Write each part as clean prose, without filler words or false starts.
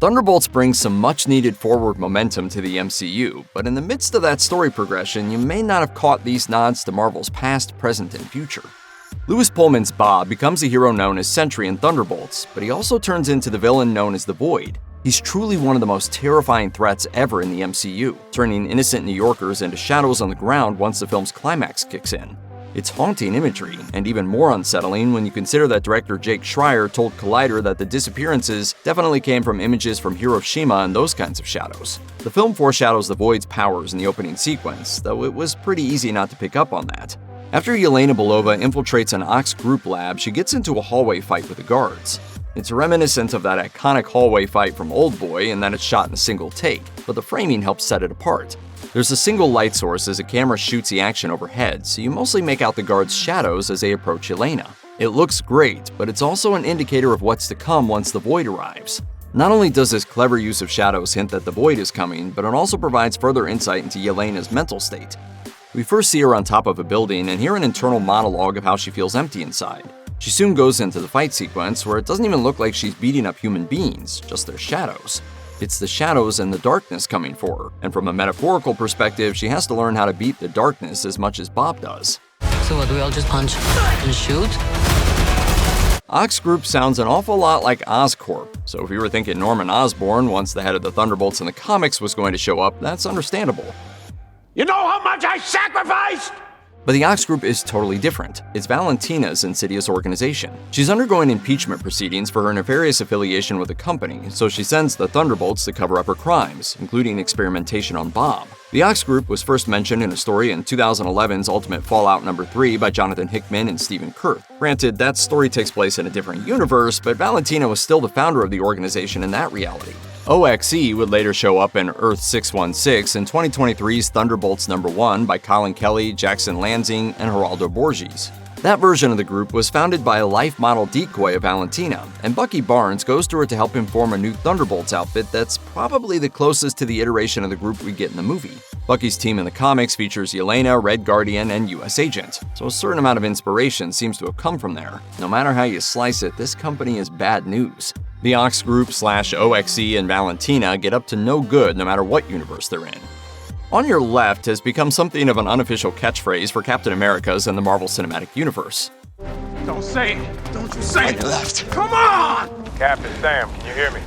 Thunderbolts brings some much-needed forward momentum to the MCU, but in the midst of that story progression, you may not have caught these nods to Marvel's past, present, and future. Louis Pullman's Bob becomes a hero known as Sentry in Thunderbolts, but he also turns into the villain known as the Void. He's truly one of the most terrifying threats ever in the MCU, turning innocent New Yorkers into shadows on the ground once the film's climax kicks in. It's haunting imagery, and even more unsettling when you consider that director Jake Schreier told Collider that the disappearances definitely came from images from Hiroshima and those kinds of shadows. The film foreshadows the Void's powers in the opening sequence, though it was pretty easy not to pick up on that. After Yelena Belova infiltrates an Ox Group lab, she gets into a hallway fight with the guards. It's reminiscent of that iconic hallway fight from Oldboy in that it's shot in a single take, but the framing helps set it apart. There's a single light source as the camera shoots the action overhead, so you mostly make out the guards' shadows as they approach Yelena. It looks great, but it's also an indicator of what's to come once the Void arrives. Not only does this clever use of shadows hint that the Void is coming, but it also provides further insight into Yelena's mental state. We first see her on top of a building and hear an internal monologue of how she feels empty inside. She soon goes into the fight sequence where it doesn't even look like she's beating up human beings, just their shadows. It's the shadows and the darkness coming for her, and from a metaphorical perspective, she has to learn how to beat the darkness as much as Bob does. So what, do we all just punch and shoot? Ox Group sounds an awful lot like Oscorp, so if you were thinking Norman Osborn, once the head of the Thunderbolts in the comics, was going to show up, that's understandable. You know how much I sacrificed? But the Ox Group is totally different. It's Valentina's insidious organization. She's undergoing impeachment proceedings for her nefarious affiliation with the company, so she sends the Thunderbolts to cover up her crimes, including experimentation on Bob. The Ox Group was first mentioned in a story in 2011's Ultimate Fallout No. 3 by Jonathan Hickman and Stephen Kurth. Granted, that story takes place in a different universe, but Valentina was still the founder of the organization in that reality. OXE would later show up in Earth 616 in 2023's Thunderbolts No. 1 by Colin Kelly, Jackson Lansing, and Geraldo Borges. That version of the group was founded by a life model decoy of Valentina, and Bucky Barnes goes to her to help him form a new Thunderbolts outfit that's probably the closest to the iteration of the group we get in the movie. Bucky's team in the comics features Yelena, Red Guardian, and US Agent, so a certain amount of inspiration seems to have come from there. No matter how you slice it, this company is bad news. The Ox Group / OXE and Valentina get up to no good no matter what universe they're in. On your left has become something of an unofficial catchphrase for Captain America's in the Marvel Cinematic Universe. Don't say it. Don't you say it. On your left. Come on! Captain Sam, can you hear me?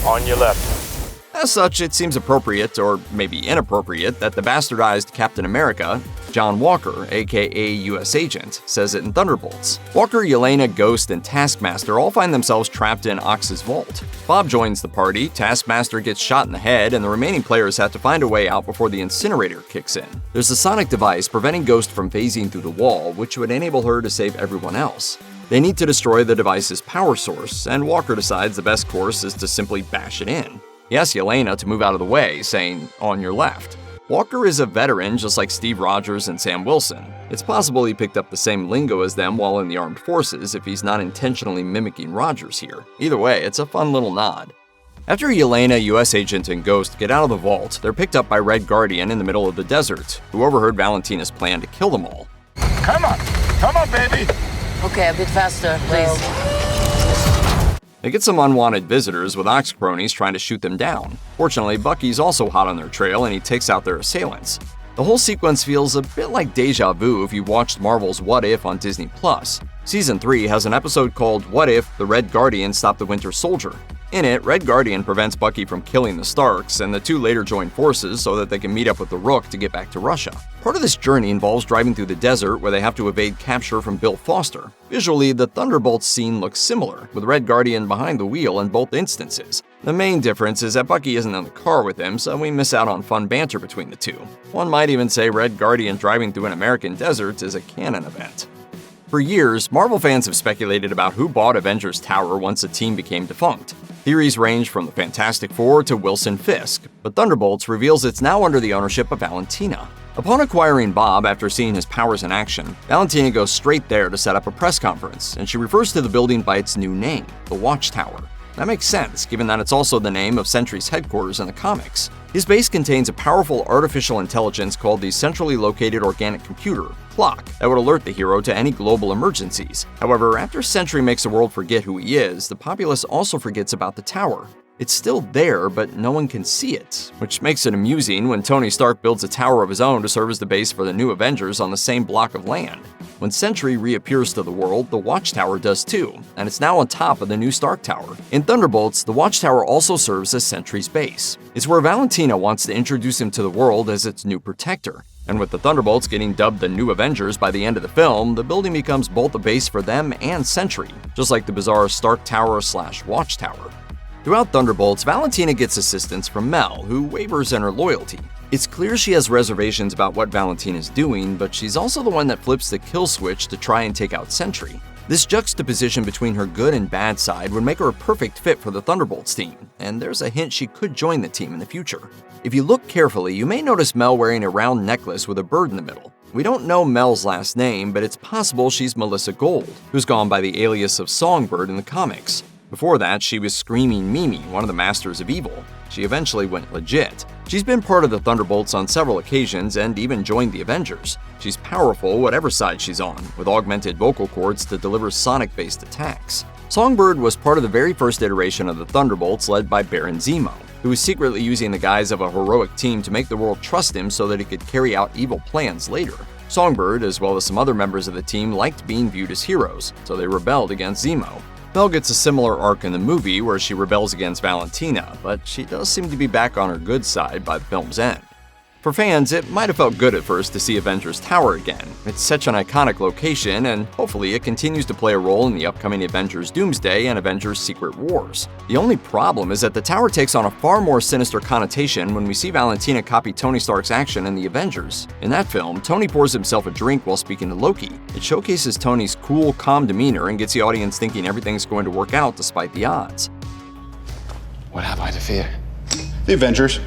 On your left. As such, it seems appropriate, or maybe inappropriate, that the bastardized Captain America, John Walker, aka US Agent, says it in Thunderbolts. Walker, Yelena, Ghost, and Taskmaster all find themselves trapped in Ox's vault. Bob joins the party, Taskmaster gets shot in the head, and the remaining players have to find a way out before the incinerator kicks in. There's a sonic device preventing Ghost from phasing through the wall, which would enable her to save everyone else. They need to destroy the device's power source, and Walker decides the best course is to simply bash it in. He asks Yelena to move out of the way, saying, "On your left." Walker is a veteran just like Steve Rogers and Sam Wilson. It's possible he picked up the same lingo as them while in the armed forces if he's not intentionally mimicking Rogers here. Either way, it's a fun little nod. After Yelena, US Agent, and Ghost get out of the vault, they're picked up by Red Guardian in the middle of the desert, who overheard Valentina's plan to kill them all. Come on, baby. Okay, a bit faster, please. They get some unwanted visitors with Ox cronies trying to shoot them down. Fortunately, Bucky's also hot on their trail and he takes out their assailants. The whole sequence feels a bit like deja vu if you watched Marvel's What If on Disney+. Season 3 has an episode called What If the Red Guardian Stopped the Winter Soldier. In it, Red Guardian prevents Bucky from killing the Starks, and the two later join forces so that they can meet up with the Rook to get back to Russia. Part of this journey involves driving through the desert where they have to evade capture from Bill Foster. Visually, the Thunderbolts scene looks similar, with Red Guardian behind the wheel in both instances. The main difference is that Bucky isn't in the car with him, so we miss out on fun banter between the two. One might even say Red Guardian driving through an American desert is a canon event. For years, Marvel fans have speculated about who bought Avengers Tower once the team became defunct. Theories range from the Fantastic Four to Wilson Fisk, but Thunderbolts reveals it's now under the ownership of Valentina. Upon acquiring Bob after seeing his powers in action, Valentina goes straight there to set up a press conference, and she refers to the building by its new name, the Watchtower. That makes sense, given that it's also the name of Sentry's headquarters in the comics. His base contains a powerful artificial intelligence called the Centrally Located Organic Computer, CLOC, that would alert the hero to any global emergencies. However, after Sentry makes the world forget who he is, the populace also forgets about the tower. It's still there, but no one can see it, which makes it amusing when Tony Stark builds a tower of his own to serve as the base for the new Avengers on the same block of land. When Sentry reappears to the world, the Watchtower does too, and it's now on top of the new Stark Tower. In Thunderbolts, the Watchtower also serves as Sentry's base. It's where Valentina wants to introduce him to the world as its new protector. And with the Thunderbolts getting dubbed the new Avengers by the end of the film, the building becomes both a base for them and Sentry, just like the bizarre Stark Tower/Watchtower. Throughout Thunderbolts, Valentina gets assistance from Mel, who wavers in her loyalty. It's clear she has reservations about what Valentina's doing, but she's also the one that flips the kill switch to try and take out Sentry. This juxtaposition between her good and bad side would make her a perfect fit for the Thunderbolts team, and there's a hint she could join the team in the future. If you look carefully, you may notice Mel wearing a round necklace with a bird in the middle. We don't know Mel's last name, but it's possible she's Melissa Gold, who's gone by the alias of Songbird in the comics. Before that, she was Screaming Mimi, one of the Masters of Evil. She eventually went legit. She's been part of the Thunderbolts on several occasions and even joined the Avengers. She's powerful whatever side she's on, with augmented vocal cords to deliver sonic-based attacks. Songbird was part of the very first iteration of the Thunderbolts led by Baron Zemo, who was secretly using the guise of a heroic team to make the world trust him so that he could carry out evil plans later. Songbird, as well as some other members of the team, liked being viewed as heroes, so they rebelled against Zemo. Mel gets a similar arc in the movie where she rebels against Valentina, but she does seem to be back on her good side by the film's end. For fans, it might have felt good at first to see Avengers Tower again. It's such an iconic location, and hopefully it continues to play a role in the upcoming Avengers Doomsday and Avengers Secret Wars. The only problem is that the tower takes on a far more sinister connotation when we see Valentina copy Tony Stark's action in the Avengers. In that film, Tony pours himself a drink while speaking to Loki. It showcases Tony's cool, calm demeanor and gets the audience thinking everything's going to work out despite the odds. What have I to fear? The Avengers.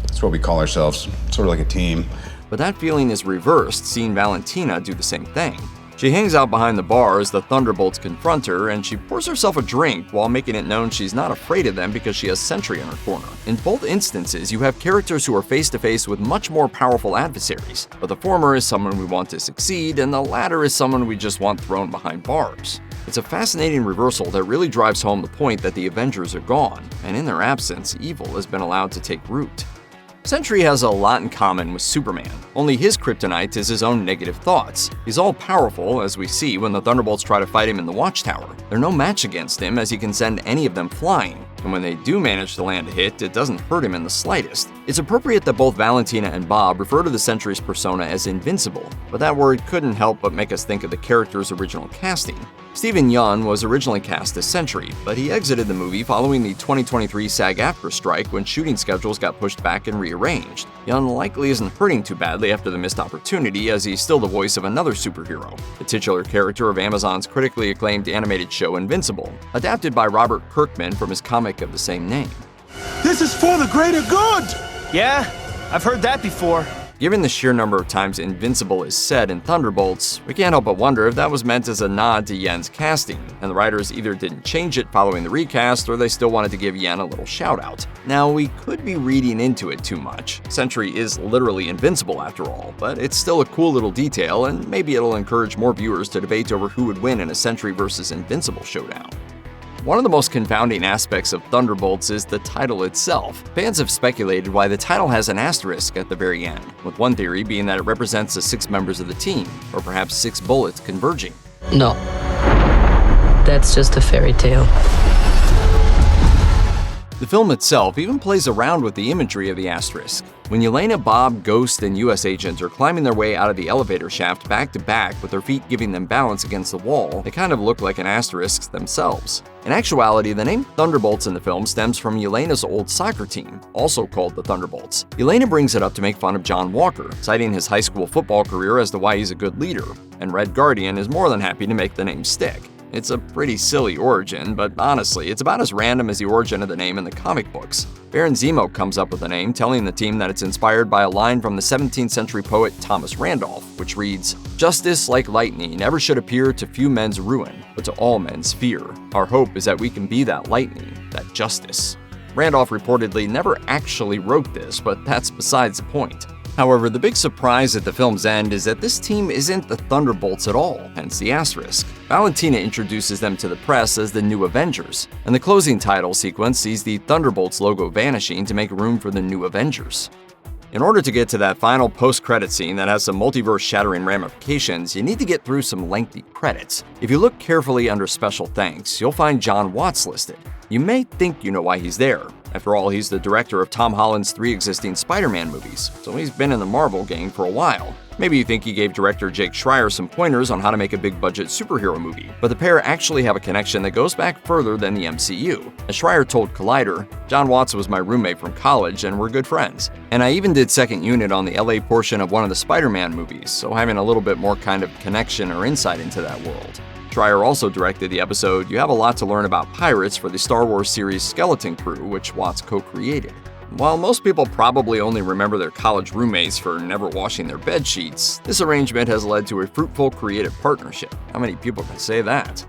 That's what we call ourselves, sort of like a team. But that feeling is reversed, seeing Valentina do the same thing. She hangs out behind the bar as the Thunderbolts confront her, and she pours herself a drink while making it known she's not afraid of them because she has Sentry in her corner. In both instances, you have characters who are face-to-face with much more powerful adversaries, but the former is someone we want to succeed, and the latter is someone we just want thrown behind bars. It's a fascinating reversal that really drives home the point that the Avengers are gone, and in their absence, evil has been allowed to take root. Sentry has a lot in common with Superman, only his kryptonite is his own negative thoughts. He's all-powerful, as we see when the Thunderbolts try to fight him in the Watchtower. They're no match against him, as he can send any of them flying, and when they do manage to land a hit, it doesn't hurt him in the slightest. It's appropriate that both Valentina and Bob refer to the Sentry's persona as Invincible, but that word couldn't help but make us think of the character's original casting. Stephen Yeun was originally cast as Sentry, but he exited the movie following the 2023 SAG-AFTRA strike when shooting schedules got pushed back and rearranged. Yeun likely isn't hurting too badly after the missed opportunity, as he's still the voice of another superhero, the titular character of Amazon's critically acclaimed animated show Invincible, adapted by Robert Kirkman from his comic of the same name. This is for the greater good! Yeah, I've heard that before. Given the sheer number of times Invincible is said in Thunderbolts, we can't help but wonder if that was meant as a nod to Yen's casting, and the writers either didn't change it following the recast or they still wanted to give Yen a little shout out. Now, we could be reading into it too much. Sentry is literally invincible after all, but it's still a cool little detail, and maybe it'll encourage more viewers to debate over who would win in a Sentry versus Invincible showdown. One of the most confounding aspects of Thunderbolts is the title itself. Fans have speculated why the title has an asterisk at the very end, with one theory being that it represents the 6 members of the team, or perhaps 6 bullets converging. No. That's just a fairy tale. The film itself even plays around with the imagery of the asterisk. When Yelena, Bob, Ghost, and US Agent are climbing their way out of the elevator shaft back to back with their feet giving them balance against the wall, they kind of look like an asterisk themselves. In actuality, the name Thunderbolts in the film stems from Yelena's old soccer team, also called the Thunderbolts. Yelena brings it up to make fun of John Walker, citing his high school football career as to why he's a good leader, and Red Guardian is more than happy to make the name stick. It's a pretty silly origin, but honestly, it's about as random as the origin of the name in the comic books. Baron Zemo comes up with the name, telling the team that it's inspired by a line from the 17th century poet Thomas Randolph, which reads, "Justice, like lightning, never should appear to few men's ruin, but to all men's fear. Our hope is that we can be that lightning, that justice." Randolph reportedly never actually wrote this, but that's besides the point. However, the big surprise at the film's end is that this team isn't the Thunderbolts at all, hence the asterisk. Valentina introduces them to the press as the new Avengers, and the closing title sequence sees the Thunderbolts logo vanishing to make room for the new Avengers. In order to get to that final post-credit scene that has some multiverse-shattering ramifications, you need to get through some lengthy credits. If you look carefully under special thanks, you'll find Jon Watts listed. You may think you know why he's there. After all, he's the director of Tom Holland's 3 existing Spider-Man movies, so he's been in the Marvel gang for a while. Maybe you think he gave director Jake Schreier some pointers on how to make a big-budget superhero movie, but the pair actually have a connection that goes back further than the MCU. As Schreier told Collider, "Jon Watts was my roommate from college and we're good friends. And I even did second unit on the LA portion of one of the Spider-Man movies, so having a little bit more kind of connection or insight into that world." Schreier also directed the episode You Have a Lot to Learn About Pirates for the Star Wars series Skeleton Crew, which Watts co-created. While most people probably only remember their college roommates for never washing their bed sheets, this arrangement has led to a fruitful creative partnership. How many people can say that?